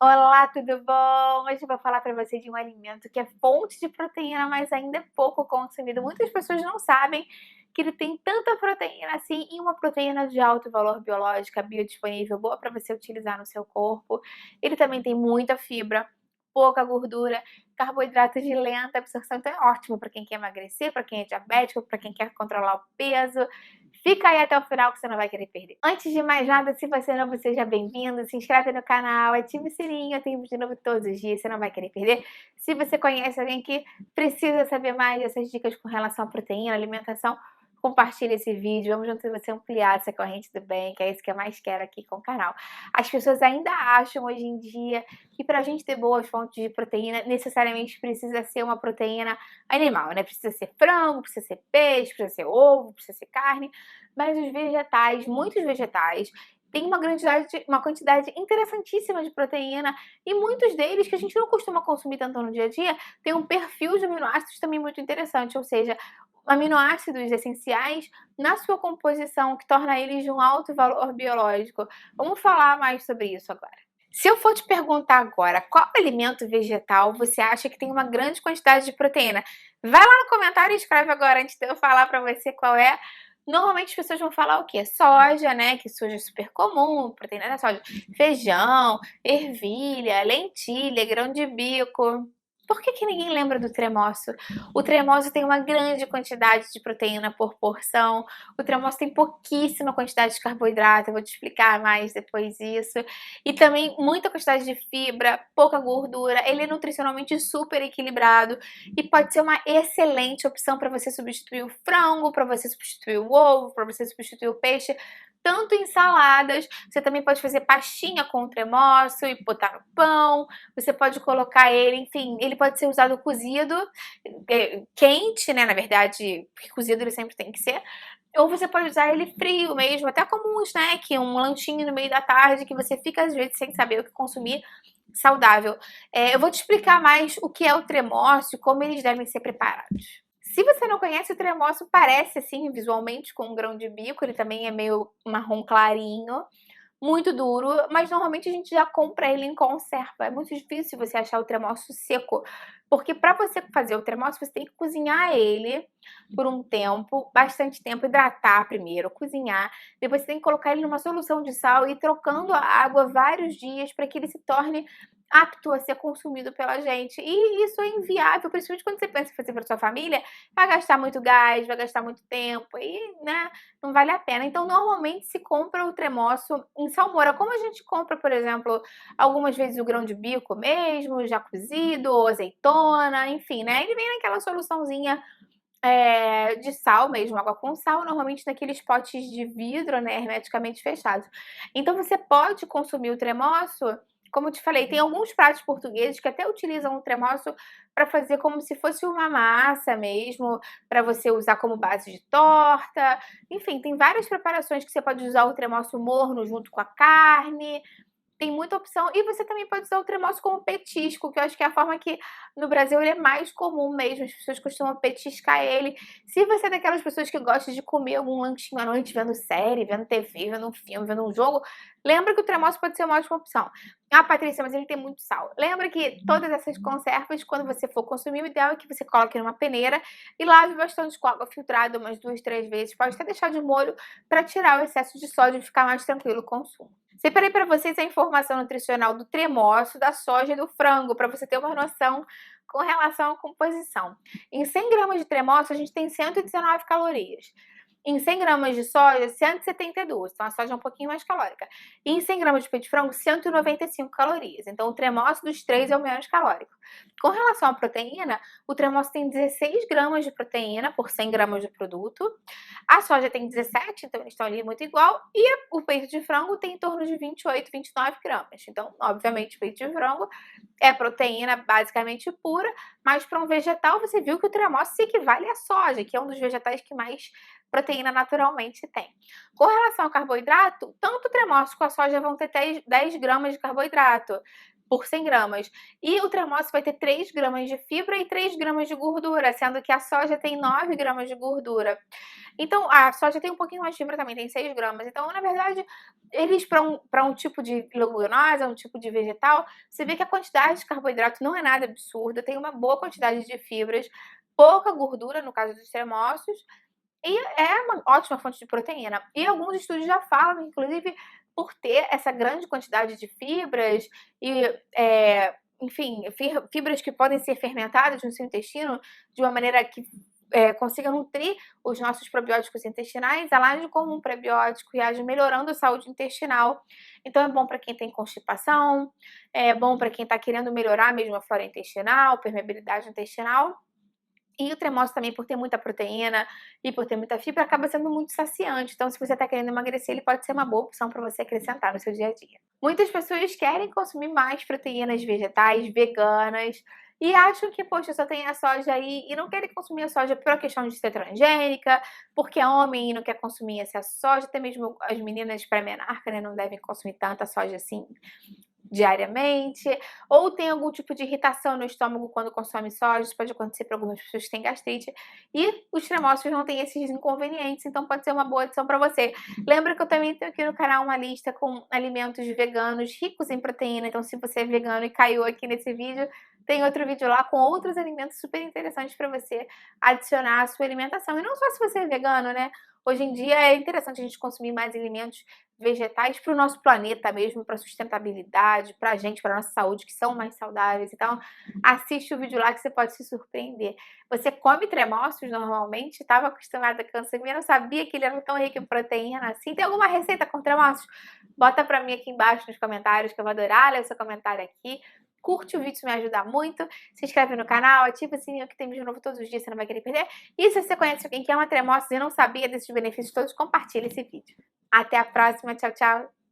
Olá, tudo bom? Hoje eu vou falar para você de um alimento que é fonte de proteína, mas ainda é pouco consumido. Muitas pessoas não sabem que ele tem tanta proteína assim, e uma proteína de alto valor biológico, biodisponível, boa para você utilizar no seu corpo. Ele também tem muita fibra, pouca gordura, carboidratos de lenta absorção, então é ótimo para quem quer emagrecer, para quem é diabético, para quem quer controlar o peso. Fica aí até o final que você não vai querer perder. Antes de mais nada, se você não, seja bem-vindo, se inscreve no canal, ative o sininho, tem vídeo novo todos os dias, você não vai querer perder. Se você conhece alguém que precisa saber mais dessas dicas com relação à proteína, alimentação, compartilhe esse vídeo, vamos juntos você ampliar essa corrente do bem, que é isso que eu mais quero aqui com o canal. As pessoas ainda acham hoje em dia que para a gente ter boas fontes de proteína, necessariamente precisa ser uma proteína animal, né? Precisa ser frango, precisa ser peixe, precisa ser ovo, precisa ser carne, mas os vegetais, muitos vegetais, têm uma quantidade interessantíssima de proteína e muitos deles que a gente não costuma consumir tanto no dia a dia, tem um perfil de aminoácidos também muito interessante, ou seja, aminoácidos essenciais na sua composição, que torna eles de um alto valor biológico. Vamos falar mais sobre isso agora. Se eu for te perguntar agora qual alimento vegetal você acha que tem uma grande quantidade de proteína, vai lá no comentário e escreve agora antes de eu falar para você qual é. Normalmente as pessoas vão falar o quê? Soja, né? Que soja é super comum, proteína da soja. Feijão, ervilha, lentilha, grão de bico. Por que ninguém lembra do tremoço? O tremoço tem uma grande quantidade de proteína por porção. O tremoço tem pouquíssima quantidade de carboidrato. Eu vou te explicar mais depois isso. E também muita quantidade de fibra, pouca gordura. Ele é nutricionalmente super equilibrado e pode ser uma excelente opção para você substituir o frango, para você substituir o ovo, para você substituir o peixe. Tanto em saladas, você também pode fazer pastinha com o tremoço e botar no pão. Você pode colocar ele, enfim, ele pode ser usado cozido, quente, né, na verdade, porque cozido ele sempre tem que ser. Ou você pode usar ele frio mesmo, até como um snack, um lanchinho no meio da tarde, que você fica às vezes sem saber o que consumir saudável. Eu vou te explicar mais o que é o tremoço e como eles devem ser preparados. Se você não conhece, o tremoço parece assim visualmente com um grão de bico, ele também é meio marrom clarinho, muito duro, mas normalmente a gente já compra ele em conserva. É muito difícil você achar o tremoço seco, porque para você fazer o tremoço, você tem que cozinhar ele por um tempo, bastante tempo, hidratar primeiro, cozinhar. Depois você tem que colocar ele numa solução de sal e ir trocando a água vários dias para que ele se torne apto a ser consumido pela gente. E isso é inviável, principalmente quando você pensa em fazer para sua família, vai gastar muito gás, vai gastar muito tempo e, né, não vale a pena. Então, normalmente se compra o tremoço em salmoura, como a gente compra, por exemplo, algumas vezes o grão de bico mesmo, já cozido, ou azeitona, enfim, né? Ele vem naquela soluçãozinha de sal mesmo, água com sal, normalmente naqueles potes de vidro, né, hermeticamente fechados. Então você pode consumir o tremoço, como eu te falei, tem alguns pratos portugueses que até utilizam o tremoço para fazer como se fosse uma massa mesmo, para você usar como base de torta. Enfim, tem várias preparações que você pode usar o tremoço morno junto com a carne. Tem muita opção e você também pode usar o tremoço como petisco, que eu acho que é a forma que no Brasil ele é mais comum mesmo, as pessoas costumam petiscar ele. Se você é daquelas pessoas que gosta de comer algum lanchinho à noite, vendo série, vendo TV, vendo um filme, vendo um jogo, lembra que o tremoço pode ser uma ótima opção. Ah, Patrícia, mas ele tem muito sal. Lembra que todas essas conservas, quando você for consumir, o ideal é que você coloque numa peneira e lave bastante com água filtrada umas 2, 3 vezes. Pode até deixar de molho para tirar o excesso de sódio e ficar mais tranquilo o consumo. Separei para vocês a informação nutricional do tremoço, da soja e do frango, para você ter uma noção com relação à composição. Em 100 gramas de tremoço, a gente tem 119 calorias. Em 100 gramas de soja, 172. Então, a soja é um pouquinho mais calórica. E em 100 gramas de peito de frango, 195 calorias. Então, o tremoço dos três é o menos calórico. Com relação à proteína, o tremoço tem 16 gramas de proteína por 100 gramas de produto. A soja tem 17, então eles estão ali muito igual. E o peito de frango tem em torno de 28, 29 gramas. Então, obviamente, o peito de frango é proteína basicamente pura, mas para um vegetal você viu que o tremoço se equivale à soja, que é um dos vegetais que mais proteína naturalmente tem. Com relação ao carboidrato, tanto o tremoço como a soja vão ter 10 gramas de carboidrato por 100 gramas. E o tremoço vai ter 3 gramas de fibra e 3 gramas de gordura, sendo que a soja tem 9 gramas de gordura. Então, a soja tem um pouquinho mais de fibra também, tem 6 gramas. Então, na verdade, eles para um tipo de leguminosa, um tipo de vegetal, você vê que a quantidade de carboidrato não é nada absurda, tem uma boa quantidade de fibras, pouca gordura, no caso dos tremoços, e é uma ótima fonte de proteína. E alguns estudos já falam, inclusive, por ter essa grande quantidade de fibras e, enfim, fibras que podem ser fermentadas no seu intestino de uma maneira que consiga nutrir os nossos probióticos intestinais, ela age como um prebiótico e age melhorando a saúde intestinal. Então é bom para quem tem constipação, é bom para quem está querendo melhorar mesmo a flora intestinal, permeabilidade intestinal. E o tremoço também, por ter muita proteína e por ter muita fibra, acaba sendo muito saciante. Então, se você está querendo emagrecer, ele pode ser uma boa opção para você acrescentar no seu dia a dia. Muitas pessoas querem consumir mais proteínas vegetais, veganas, e acham que, poxa, só tem a soja aí, e não querem consumir a soja por questão de ser transgênica, porque é homem e não quer consumir essa soja, até mesmo as meninas pré-menarca, né, não devem consumir tanta soja assim diariamente, ou tem algum tipo de irritação no estômago quando consome soja, isso pode acontecer para algumas pessoas que têm gastrite, e os tremoços não têm esses inconvenientes, então pode ser uma boa adição para você. Lembra que eu também tenho aqui no canal uma lista com alimentos veganos ricos em proteína, então se você é vegano e caiu aqui nesse vídeo, tem outro vídeo lá com outros alimentos super interessantes para você adicionar à sua alimentação. E não só se você é vegano, né? Hoje em dia é interessante a gente consumir mais alimentos vegetais para o nosso planeta mesmo, para sustentabilidade, para a gente, para a nossa saúde, que são mais saudáveis. Então, assiste o vídeo lá que você pode se surpreender. Você come tremoços normalmente? Estava acostumada a consumir, não sabia que ele era tão rico em proteína assim. Tem alguma receita com tremoços? Bota para mim aqui embaixo nos comentários, que eu vou adorar ler o seu comentário aqui. Curte o vídeo, isso me ajuda muito. Se inscreve no canal, ativa o sininho que tem vídeo novo todos os dias, você não vai querer perder. E se você conhece alguém que ama tremoços e não sabia desses benefícios todos, compartilha esse vídeo. Até a próxima, tchau, tchau!